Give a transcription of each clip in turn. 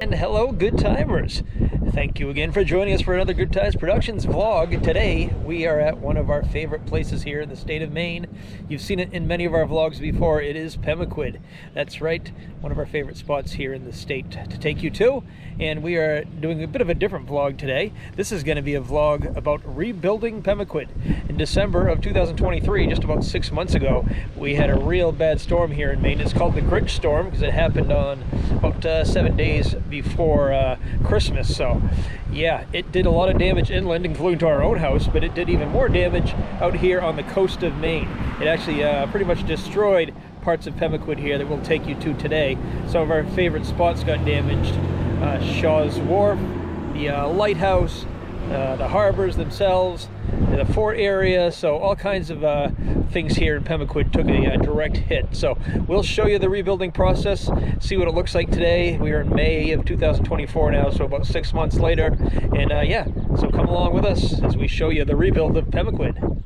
And hello, good timers. Thank you again for joining us for another Good Times Productions vlog. Today we are at one of our favorite places here in the state of Maine. You've seen it in many of our vlogs before. It is Pemaquid. That's right, one of our favorite spots here in the state to take you to. And we are doing a bit of a different vlog today. This is going to be a vlog about rebuilding Pemaquid. In December of 2023, just about 6 months ago, we had a real bad storm here in Maine. It's called the Grinch storm because it happened on about 7 days before Christmas. So yeah, it did a lot of damage inland, including to our own house, but it did even more damage out here on the coast of Maine. It actually pretty much destroyed parts of Pemaquid here that we'll take you to today. Some of our favorite spots got damaged. Shaw's Wharf, the Lighthouse, the harbors themselves, the fort area, so all kinds of things here in Pemaquid took a direct hit. So we'll show you the rebuilding process, see what it looks like today. We are in May of 2024 now, so about 6 months later. And yeah, so come along with us as we show you the rebuild of Pemaquid.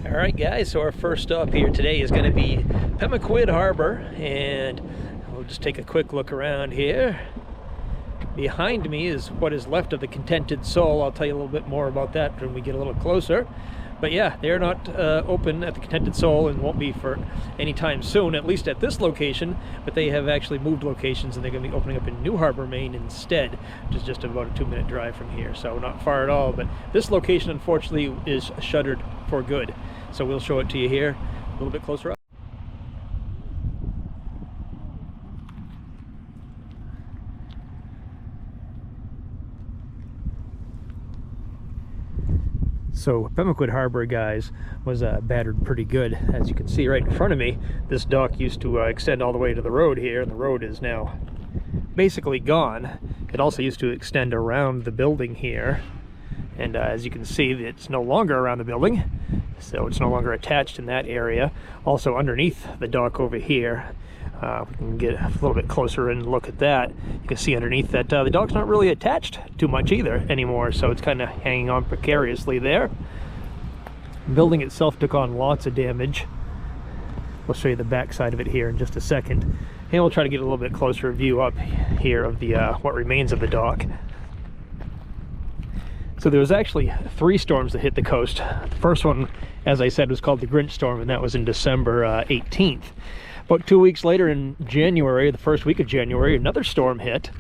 Alright guys, so our first stop here today is going to be Pemaquid Harbor, and we'll just take a quick look around here. Behind me is what is left of the Contented Soul. I'll tell you a little bit more about that when we get a little closer. But yeah, they're not open at the Contented Soul and won't be for any time soon, at least at this location, but they have actually moved locations and they're going to be opening up in New Harbor, Maine instead, which is just about a 2-minute drive from here, so not far at all. But this location unfortunately is shuttered for good. So we'll show it to you here a little bit closer up. So Pemaquid Harbor, guys, was battered pretty good. As you can see right in front of me, this dock used to extend all the way to the road here, and the road is now basically gone. It also used to extend around the building here. And as you can see, it's no longer around the building, so it's no longer attached in that area. Also underneath the dock over here, we can get a little bit closer and look at that. You can see underneath that the dock's not really attached too much either anymore, so it's kind of hanging on precariously there. The building itself took on lots of damage. We'll show you the back side of it here in just a second. And we'll try to get a little bit closer view up here of the what remains of the dock. So there was actually 3 storms that hit the coast. The first one, as I said, was called the Grinch storm, and that was in December 18th. About 2 weeks later in January, the first week of January, another storm hit.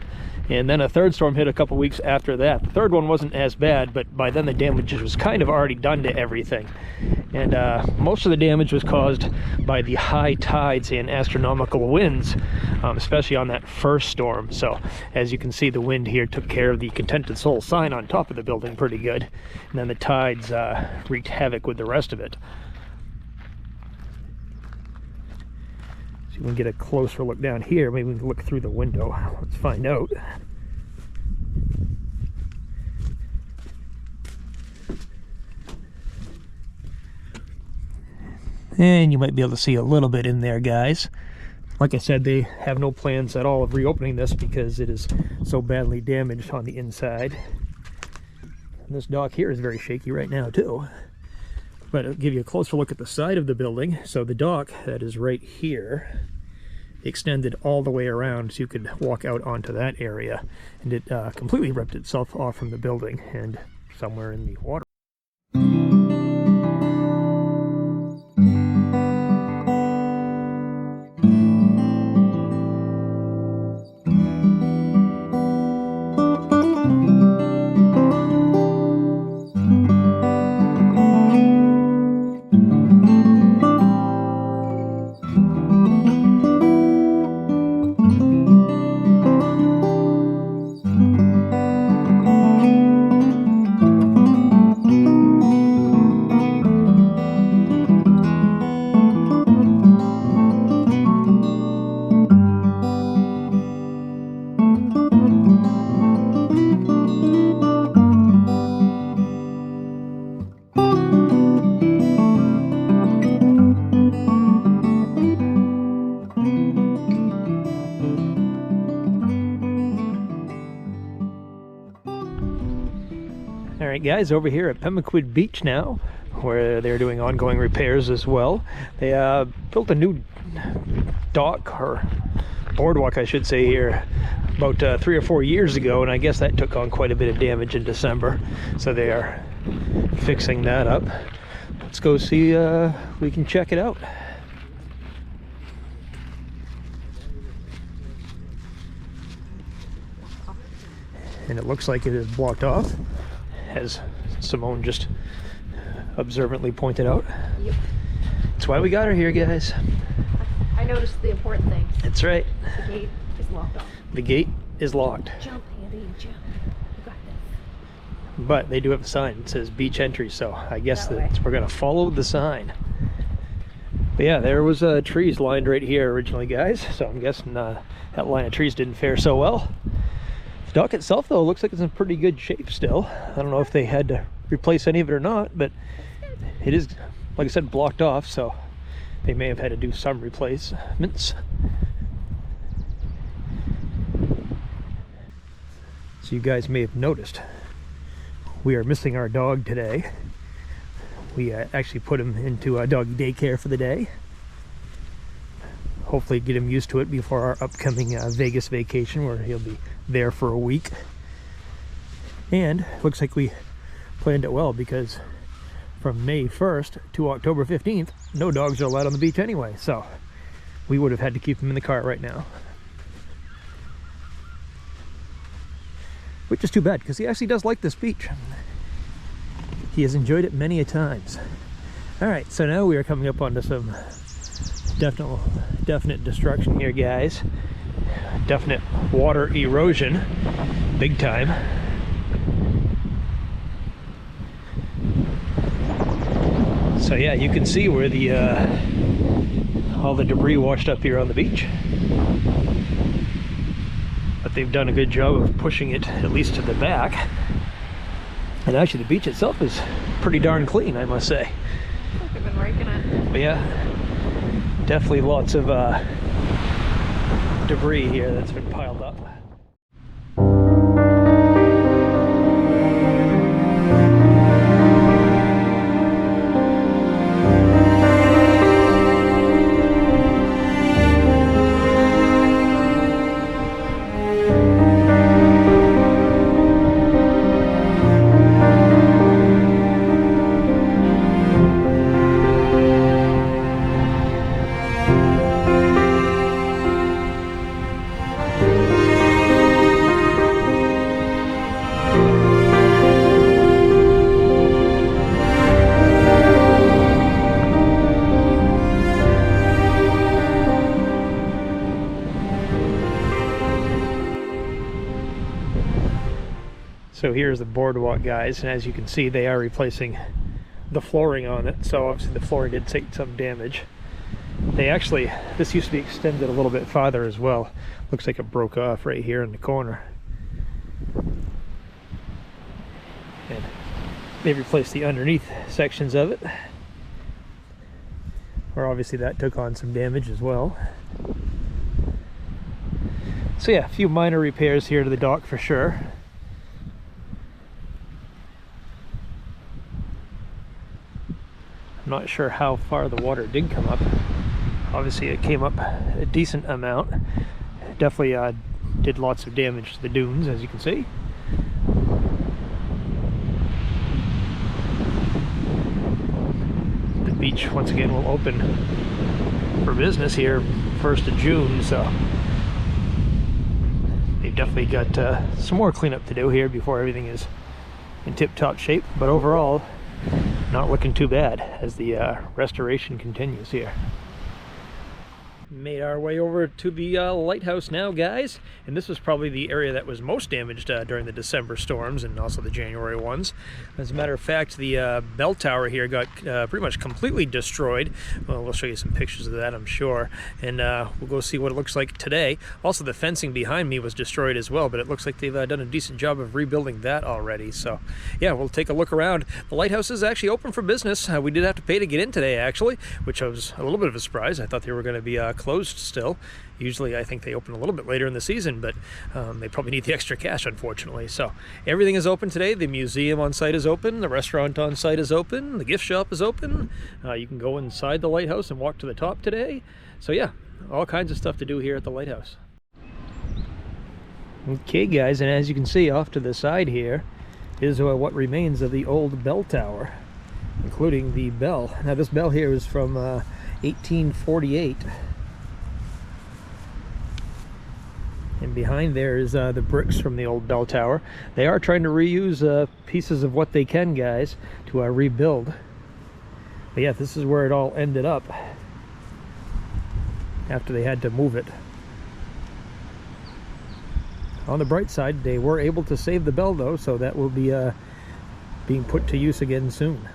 And then a third storm hit a couple weeks after that. The third one wasn't as bad, but by then the damage was kind of already done to everything. And most of the damage was caused by the high tides and astronomical winds, especially on that first storm. So as you can see, the wind here took care of the Contented Soul sign on top of the building pretty good. And then the tides wreaked havoc with the rest of it. So we can get a closer look down here. Maybe we can look through the window. Let's find out. And you might be able to see a little bit in there, guys. Like I said, they have no plans at all of reopening this because it is so badly damaged on the inside. This dock here is very shaky right now too. But I'll give you a closer look at the side of the building. So the dock that is right here extended all the way around, so you could walk out onto that area, and it completely ripped itself off from the building and somewhere in the water. Alright guys, over here at Pemaquid Beach now, where they're doing ongoing repairs as well. They built a new dock, or boardwalk I should say, here about 3 or 4 years ago, and I guess that took on quite a bit of damage in December, so they are fixing that up. Let's go see if we can check it out. And it looks like it is blocked off, as Simone just observantly pointed out. Yep. That's why we got her here, guys. I noticed the important things. That's right. The gate is locked off. The gate is locked. Jump, Andy, jump. You got this. But they do have a sign. It says beach entry, so I guess That we're going to follow the sign. But yeah, there was trees lined right here originally, guys. So I'm guessing that line of trees didn't fare so well. The dock itself, though, looks like it's in pretty good shape still. I don't know if they had to replace any of it or not, but it is, like I said, blocked off, so they may have had to do some replacements. So you guys may have noticed we are missing our dog today. We actually put him into a doggy daycare for the day. Hopefully get him used to it before our upcoming Vegas vacation, where he'll be there for a week. And looks like we planned it well, because from May 1st to October 15th, no dogs are allowed on the beach anyway, so we would have had to keep him in the car right now. Which is too bad, because he actually does like this beach. He has enjoyed it many a times. Alright, so now we are coming up onto some definite destruction here, guys. Definite water erosion, big time. So yeah, you can see where the all the debris washed up here on the beach. But they've done a good job of pushing it at least to the back. And actually the beach itself is pretty darn clean, I must say. They've been raking it. But yeah, definitely lots of debris here that's been piled up. So here's the boardwalk, guys, and as you can see, they are replacing the flooring on it, so obviously the flooring did take some damage. They actually, this used to be extended a little bit farther as well. Looks like it broke off right here in the corner. And they replaced the underneath sections of it, where obviously that took on some damage as well. So yeah, a few minor repairs here to the dock for sure. I'm not sure how far the water did come up. Obviously it came up a decent amount. Definitely did lots of damage to the dunes, as you can see. The beach once again will open for business here 1st of June, so they've definitely got some more cleanup to do here before everything is in tip-top shape, but overall not looking too bad as the restoration continues here. Made our way over to the lighthouse now, guys, and this was probably the area that was most damaged during the December storms and also the January ones. As a matter of fact, the bell tower here got pretty much completely destroyed. Well, we'll show you some pictures of that, I'm sure, and we'll go see what it looks like today. Also, the fencing behind me was destroyed as well, but it looks like they've done a decent job of rebuilding that already. So yeah, we'll take a look around. The lighthouse is actually open for business. We did have to pay to get in today, actually, which was a little bit of a surprise. I thought they were going to be closed still. Usually I think they open a little bit later in the season, but they probably need the extra cash, unfortunately. So everything is open today. The museum on site is open, the restaurant on site is open, the gift shop is open. You can go inside the lighthouse and walk to the top today. So yeah, all kinds of stuff to do here at the lighthouse. Okay guys, and as you can see off to the side here is what remains of the old bell tower, including the bell. Now this bell here is from 1848. And behind there is the bricks from the old bell tower. They are trying to reuse pieces of what they can, guys, to rebuild. But yeah, this is where it all ended up after they had to move it. On the bright side, they were able to save the bell though, so that will be being put to use again soon.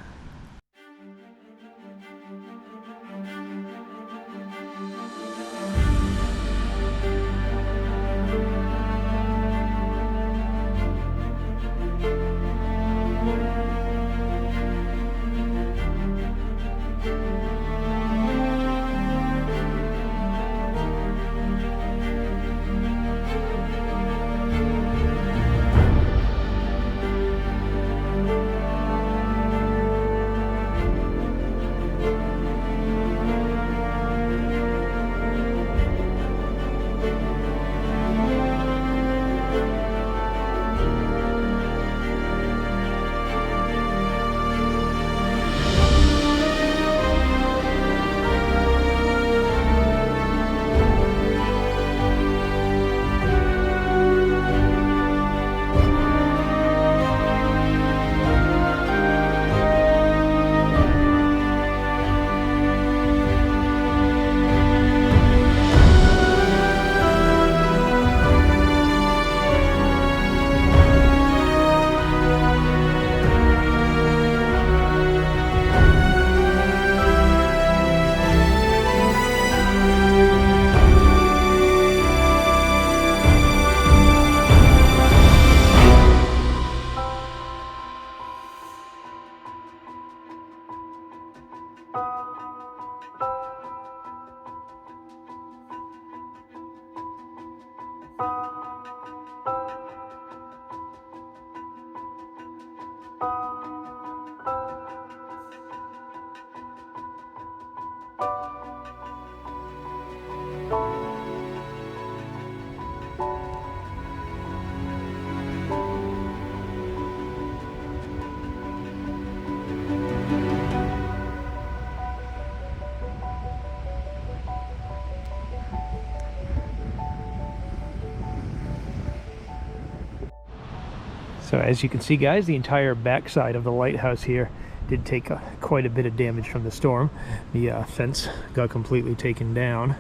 So as you can see, guys, the entire backside of the lighthouse here did take quite a bit of damage from the storm. The fence got completely taken down.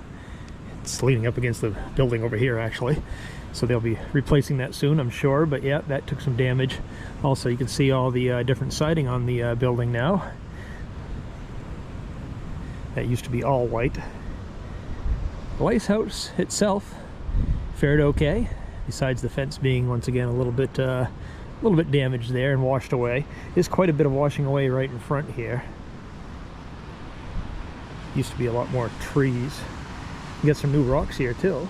It's leaning up against the building over here, actually. So they'll be replacing that soon, I'm sure. But yeah, that took some damage. Also, you can see all the different siding on the building now. That used to be all white. The lighthouse itself fared okay, besides the fence being once again a little bit damaged there and washed away. There's quite a bit of washing away right in front here. Used to be a lot more trees. You got some new rocks here too.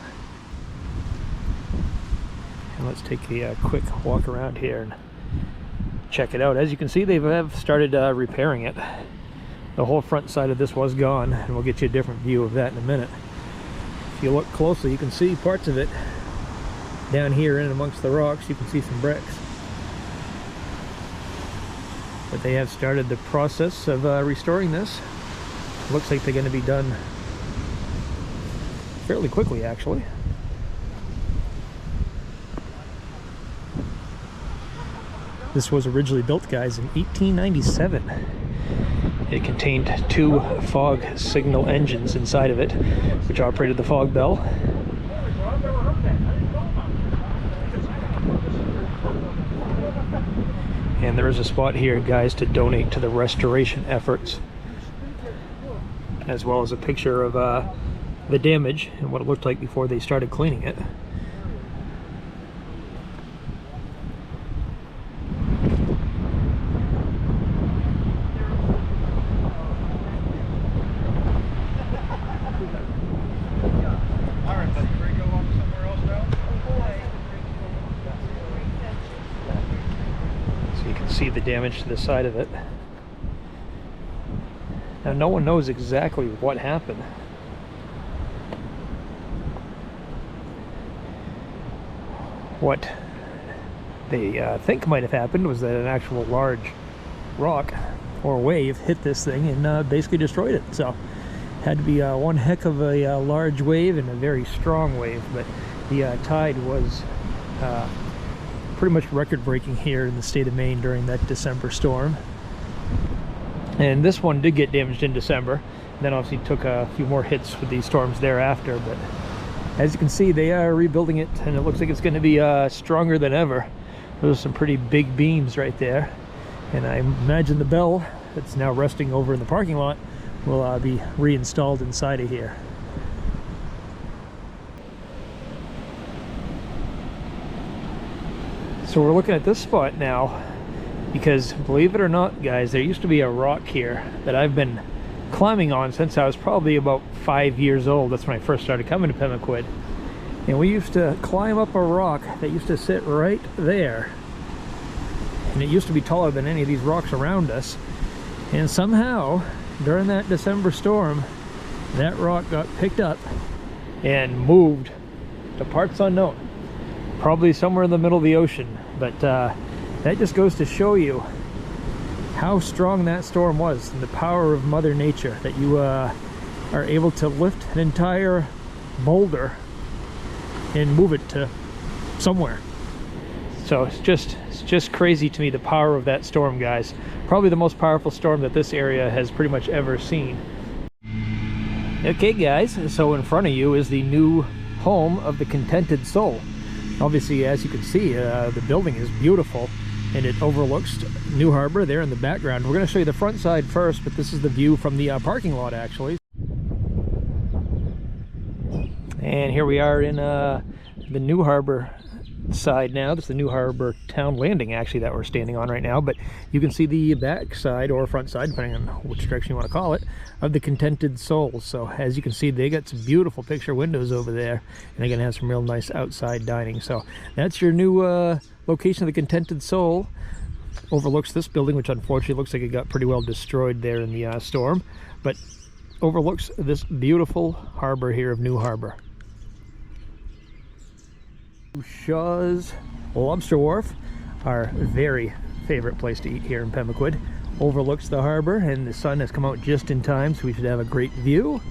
And let's take a quick walk around here and check it out. As you can see, they have started repairing it. the whole front side of this was gone, and we'll get you a different view of that in a minute. If you look closely, you can see parts of it down here in amongst the rocks. You can see some bricks. But they have started the process of restoring this. Looks like they're going to be done fairly quickly, actually. This was originally built, guys, in 1897. It contained 2 fog signal engines inside of it, which operated the fog bell. And there is a spot here, guys, to donate to the restoration efforts, as well as a picture of the damage and what it looked like before they started cleaning it. See the damage to the side of it. Now, no one knows exactly what happened. What they think might have happened was that an actual large rock or wave hit this thing and basically destroyed it. So had to be one heck of a large wave and a very strong wave, but the tide was pretty much record-breaking here in the state of Maine during that December storm. And this one did get damaged in December, then obviously took a few more hits with these storms thereafter. But as you can see, they are rebuilding it, and it looks like it's going to be stronger than ever. Those are some pretty big beams right there, and I imagine the bell that's now resting over in the parking lot will be reinstalled inside of here. So we're looking at this spot now because, believe it or not, guys, there used to be a rock here that I've been climbing on since I was probably about 5 years old. That's when I first started coming to Pemaquid. And we used to climb up a rock that used to sit right there. And it used to be taller than any of these rocks around us. And somehow, during that December storm, that rock got picked up and moved to parts unknown. Probably somewhere in the middle of the ocean, but that just goes to show you how strong that storm was and the power of Mother Nature, that you are able to lift an entire boulder and move it to somewhere. So it's just crazy to me, the power of that storm, guys. Probably the most powerful storm that this area has pretty much ever seen. Okay, guys, so in front of you is the new home of the Contented Soul. Obviously, as you can see, the building is beautiful, and it overlooks New Harbor there in the background. We're going to show you the front side first, but this is the view from the parking lot, actually. And here we are in the New Harbor side now. This is the New Harbor Town Landing, actually, that we're standing on right now. But you can see the back side or front side, depending on which direction you want to call it, of the Contented Soul. So as you can see, they got some beautiful picture windows over there, and they're going to have some real nice outside dining. So that's your new location of the Contented Soul. Overlooks this building, which unfortunately looks like it got pretty well destroyed there in the storm, but overlooks this beautiful harbor here of New Harbor. Shaw's Lobster Wharf, our very favorite place to eat here in Pemaquid, overlooks the harbor, and the sun has come out just in time, so we should have a great view.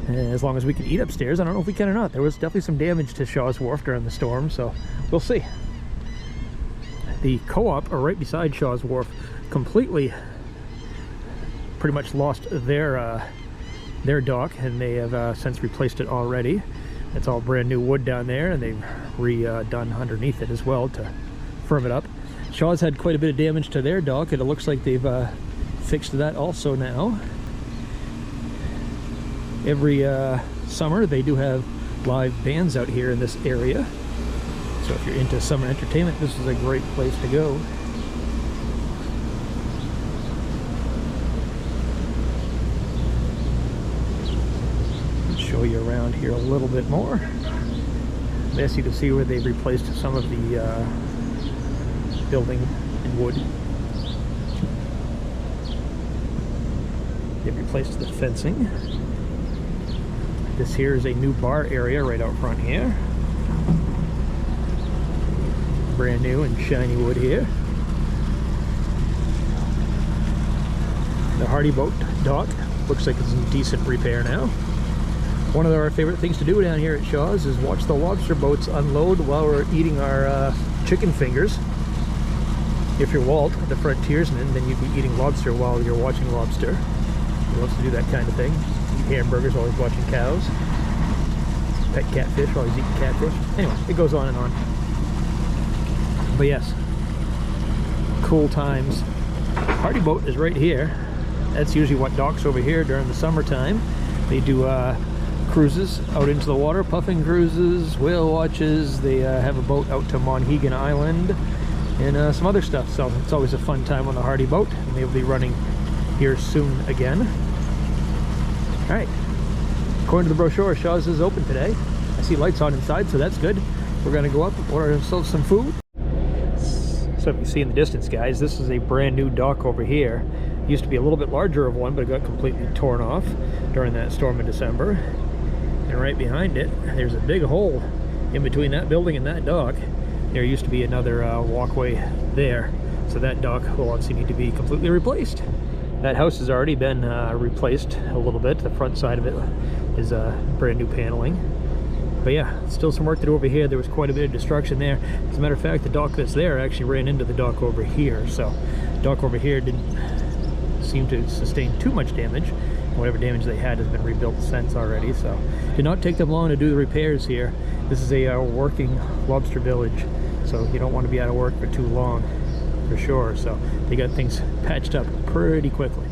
As long as we can eat upstairs. I don't know if we can or not. There was definitely some damage to Shaw's Wharf during the storm, so we'll see. The co-op are right beside Shaw's Wharf, completely pretty much lost their dock, and they have since replaced it already. It's all brand new wood down there, and they've redone underneath it as well to firm it up. Shaw's had quite a bit of damage to their dock, and it looks like they've fixed that also now. Every summer they do have live bands out here in this area, so if you're into summer entertainment, this is a great place to go. Show you around here a little bit more. As you can see where they've replaced some of the building in wood. They replaced the fencing. This here is a new bar area right out front here. Brand new and shiny wood here. The Hardy Boat dock looks like it's in decent repair now. One of our favorite things to do down here at Shaw's is watch the lobster boats unload while we're eating our chicken fingers. If you're Walt, the frontiersman, then you'd be eating lobster while you're watching lobster. He loves to do that kind of thing. Eat hamburgers while he's watching cows. Pet catfish while he's eating catfish. Anyway, it goes on and on. But yes, cool times. Hardy Boat is right here. That's usually what docks over here during the summertime. They do cruises out into the water, puffing cruises, whale watches. They have a boat out to Monhegan Island and some other stuff. So it's always a fun time on the Hardy Boat, and they'll be running here soon again. All right, according to the brochure, Shaw's is open today. I see lights on inside, so that's good. We're gonna go up and order ourselves some food. So if you see in the distance, guys, this is a brand new dock over here. It used to be a little bit larger of one, but it got completely torn off during that storm in December. And right behind it, there's a big hole in between that building and that dock. There used to be another walkway there, so that dock will obviously need to be completely replaced. That house has already been replaced a little bit. The front side of it is brand new paneling. But yeah, still some work to do over here. There was quite a bit of destruction there. As a matter of fact, the dock that's there actually ran into the dock over here. So the dock over here didn't seem to sustain too much damage. Whatever damage they had has been rebuilt since already. So it did not take them long to do the repairs here. This is a working lobster village, so you don't want to be out of work for too long, for sure. So they got things patched up pretty quickly.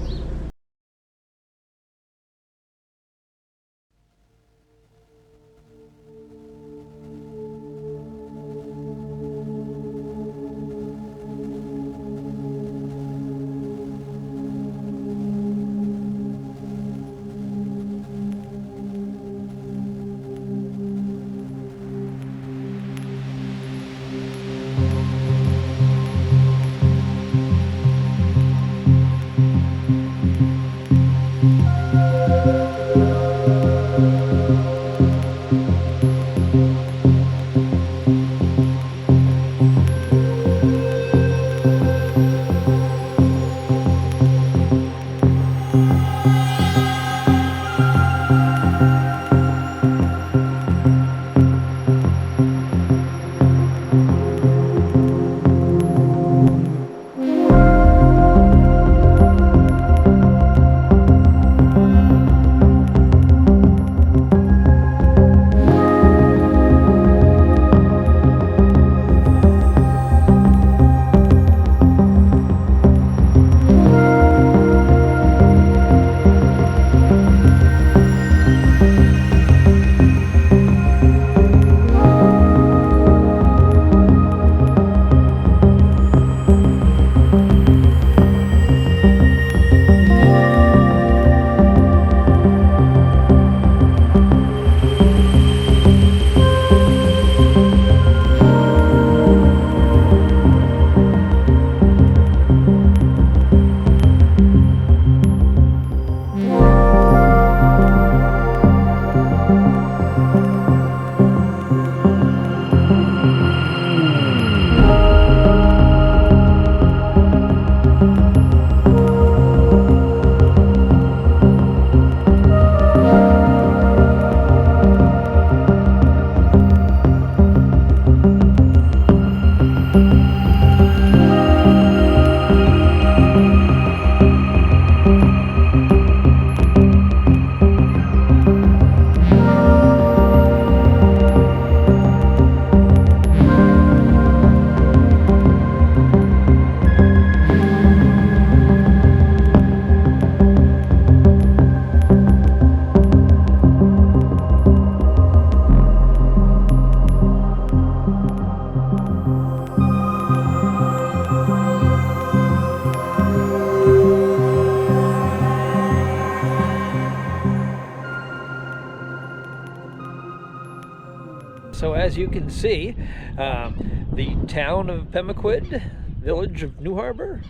So as you can see, the town of Pemaquid, village of New Harbor,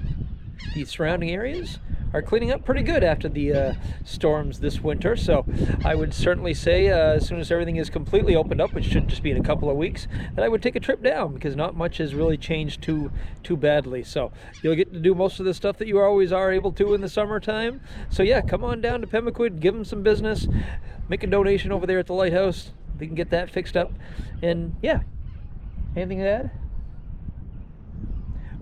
the surrounding areas are cleaning up pretty good after the storms this winter. So I would certainly say as soon as everything is completely opened up, which should just be in a couple of weeks, that I would take a trip down, because not much has really changed too badly. So you'll get to do most of the stuff that you always are able to in the summertime. So yeah, come on down to Pemaquid, give them some business, make a donation over there at the Lighthouse. They can get that fixed up. And yeah, anything to add?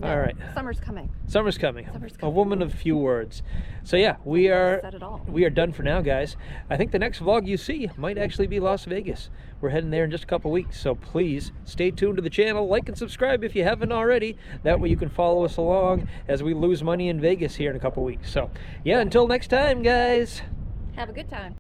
No, all right. Summer's coming. Summer's coming. Summer's A coming. woman of few words. So yeah, we are Said it all. we are done for now, guys. I think the next vlog you see might actually be Las Vegas. We're heading there in just a couple weeks, so please stay tuned to the channel, like and subscribe if you haven't already. That way you can follow us along as we lose money in Vegas here in a couple weeks. So yeah, until next time, guys. Have a good time.